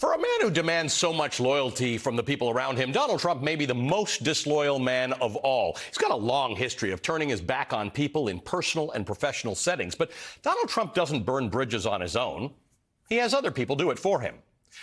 For a man who demands so much loyalty from the people around him, Donald Trump may be the most disloyal man of all. He's got a long history of turning his back on people in personal and professional settings. But Donald Trump doesn't burn bridges on his own. He has other people do it for him.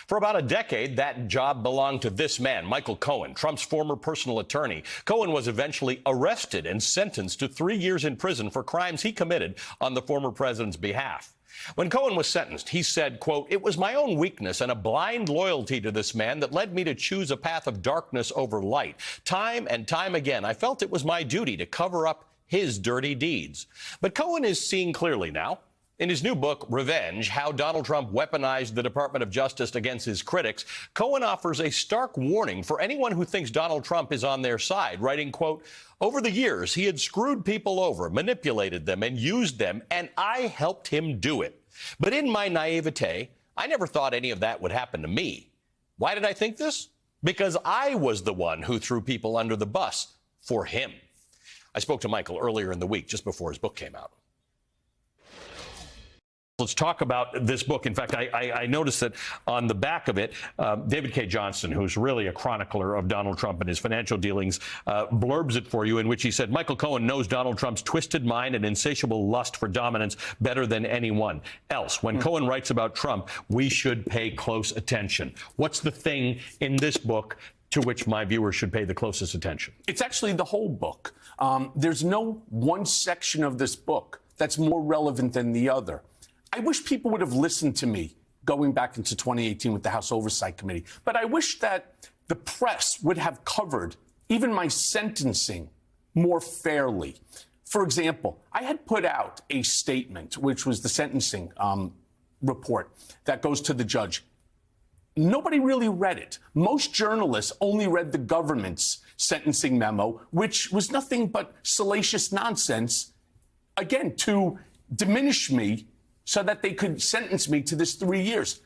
For about a decade, that job belonged to this man, Michael Cohen, Trump's former personal attorney. Cohen was eventually arrested and sentenced to 3 years in prison for crimes he committed on the former president's behalf. When Cohen was sentenced, he said, quote, "It was my own weakness and a blind loyalty to this man that led me to choose a path of darkness over light. Time and time again, I felt it was my duty to cover up his dirty deeds." But Cohen is seeing clearly now. In his new book, Revenge, How Donald Trump Weaponized the Department of Justice Against His Critics, Cohen offers a stark warning for anyone who thinks Donald Trump is on their side, writing, quote, "Over the years, he had screwed people over, manipulated them, and used them, and I helped him do it. But in my naivete, I never thought any of that would happen to me. Why did I think this? Because I was the one who threw people under the bus for him." I spoke to Michael earlier in the week, just before his book came out. Let's talk about this book. In fact, I noticed that on the back of it, David Cay Johnston, who's really a chronicler of Donald Trump and his financial dealings, blurbs it for you, in which he said, "Michael Cohen knows Donald Trump's twisted mind and insatiable lust for dominance better than anyone else. When Cohen writes about Trump, we should pay close attention." What's the thing in this book to which my viewers should pay the closest attention? It's actually the whole book. There's no one section of this book that's more relevant than the other. I wish people would have listened to me going back into 2018 with the House Oversight Committee. But I wish that the press would have covered even my sentencing more fairly. For example, I had put out a statement, which was the sentencing report that goes to the judge. Nobody really read it. Most journalists only read the government's sentencing memo, which was nothing but salacious nonsense, again, to diminish me so that they could sentence me to this 3 years.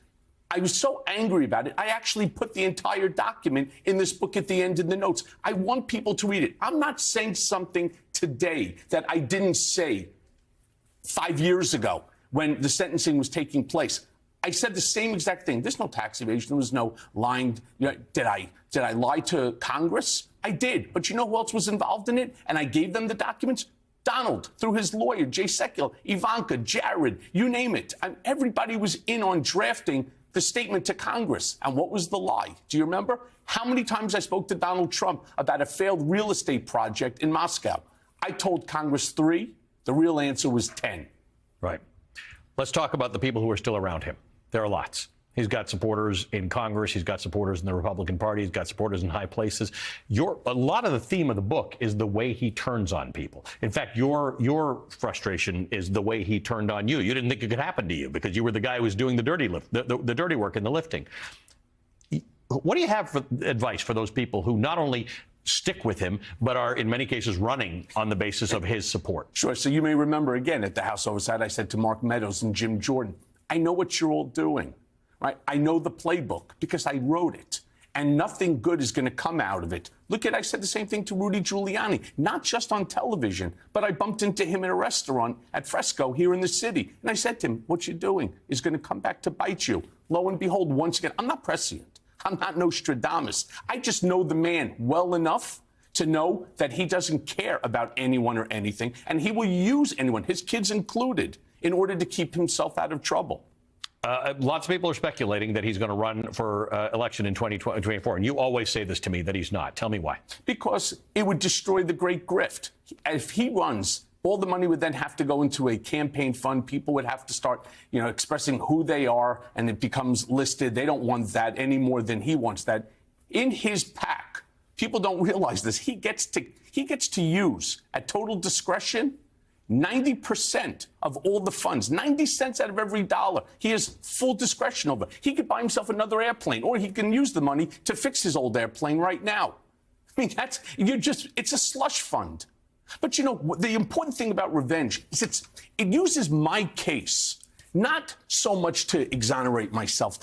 I was so angry about it, I actually put the entire document in this book at the end in the notes. I want people to read it. I'm not saying something today that I didn't say 5 years ago when the sentencing was taking place. I said the same exact thing. There's no tax evasion. There was no lying. Did I lie to Congress? I did. But you know who else was involved in it? And I gave them the documents? Donald, through his lawyer, Jay Sekulow, Ivanka, Jared, you name it. Everybody was in on drafting the statement to Congress. And what was the lie? Do you remember? How many times I spoke to Donald Trump about a failed real estate project in Moscow? I told Congress 3. The real answer was 10. Right. Let's talk about the people who are still around him. There are lots. He's got supporters in Congress. He's got supporters in the Republican Party. He's got supporters in high places. A lot of the theme of the book is the way he turns on people. In fact, your frustration is the way he turned on you. You didn't think it could happen to you because you were the guy who was doing the dirty work and the lifting. What do you have for advice for those people who not only stick with him, but are in many cases running on the basis of his support? Sure. So you may remember, again, at the House Oversight, I said to Mark Meadows and Jim Jordan, I know what you're all doing. Right? I know the playbook because I wrote it, and nothing good is going to come out of it. I said the same thing to Rudy Giuliani, not just on television, but I bumped into him in a restaurant at Fresco here in the city. And I said to him, what you're doing is going to come back to bite you. Lo and behold, once again, I'm not prescient. I'm not Nostradamus. I just know the man well enough to know that he doesn't care about anyone or anything, and he will use anyone, his kids included, in order to keep himself out of trouble. Lots of people are speculating that he's going to run for election in 2024. And you always say this to me, that he's not. Tell me why. Because it would destroy the great grift. If he runs, all the money would then have to go into a campaign fund. People would have to start, expressing who they are, and it becomes listed. They don't want that any more than he wants that. In his PAC, people don't realize this. He gets to use, at total discretion, 90% of all the funds, 90 cents out of every dollar, he has full discretion over. He could buy himself another airplane, or he can use the money to fix his old airplane right now. I mean, it's a slush fund. But the important thing about Revenge is it uses my case, not so much to exonerate myself.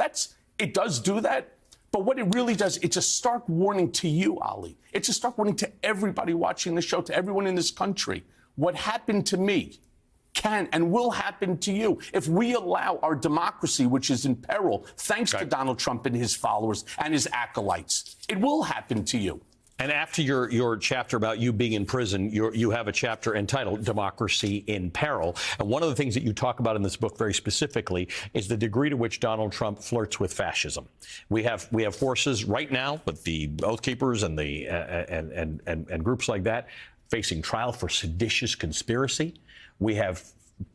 It does do that. But what it really does, it's a stark warning to you, Ali. It's a stark warning to everybody watching the show, to everyone in this country. What happened to me can and will happen to you if we allow our democracy, which is in peril, thanks to Donald Trump and his followers and his acolytes. It will happen to you. And after your chapter about you being in prison, you have a chapter entitled Democracy in Peril. And one of the things that you talk about in this book very specifically is the degree to which Donald Trump flirts with fascism. We have forces right now, with the Oath Keepers and the and groups like that, facing trial for seditious conspiracy. We have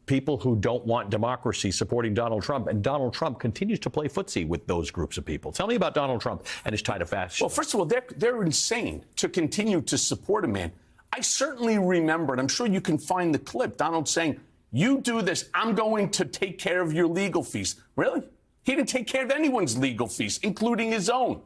people who don't want democracy supporting Donald Trump, and Donald Trump continues to play footsie with those groups of people. Tell me about Donald Trump and his tie to fascism. Well, first of all, they're insane to continue to support a man. I certainly remember, and I'm sure you can find the clip, Donald saying, "You do this, I'm going to take care of your legal fees." Really? He didn't take care of anyone's legal fees, including his own.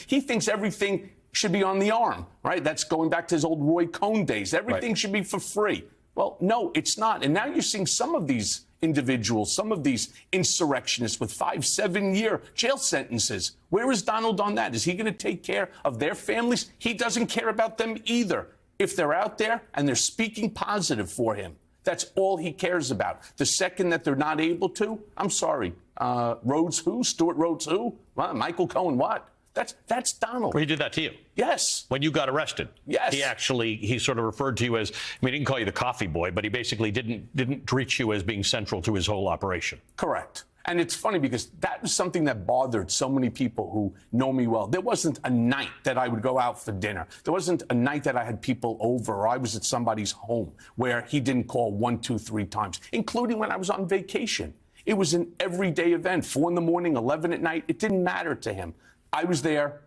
He thinks everything should be on the arm, right? That's going back to his old Roy Cohn days. Everything should be for free. Well, no, it's not. And now you're seeing some of these individuals, some of these insurrectionists with 5-7-year jail sentences. Where is Donald on that? Is he going to take care of their families? He doesn't care about them either. If they're out there and they're speaking positive for him, that's all he cares about. The second that they're not able to, I'm sorry, Rhodes who? Stuart Rhodes who? Michael Cohen what? That's Donald. Well, he did that to you. Yes. When you got arrested. Yes. He sort of referred to you as, I mean, he didn't call you the coffee boy, but he basically didn't treat you as being central to his whole operation. Correct. And it's funny because that was something that bothered so many people who know me well. There wasn't a night that I would go out for dinner. There wasn't a night that I had people over or I was at somebody's home where he didn't call 1, 2, 3 times, including when I was on vacation. It was an everyday event, 4 in the morning, 11 at night. It didn't matter to him. I was there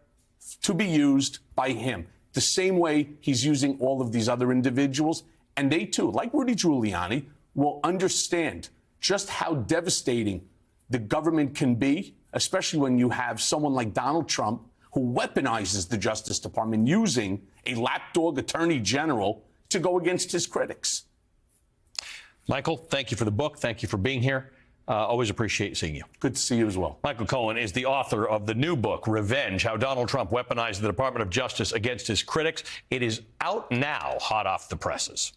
to be used by him, the same way he's using all of these other individuals. And they, too, like Rudy Giuliani, will understand just how devastating the government can be, especially when you have someone like Donald Trump who weaponizes the Justice Department using a lapdog attorney general to go against his critics. Michael, thank you for the book. Thank you for being here. Always appreciate seeing you. Good to see you as well. Michael Cohen is the author of the new book, Revenge, How Donald Trump Weaponized the Department of Justice Against His Critics. It is out now, hot off the presses.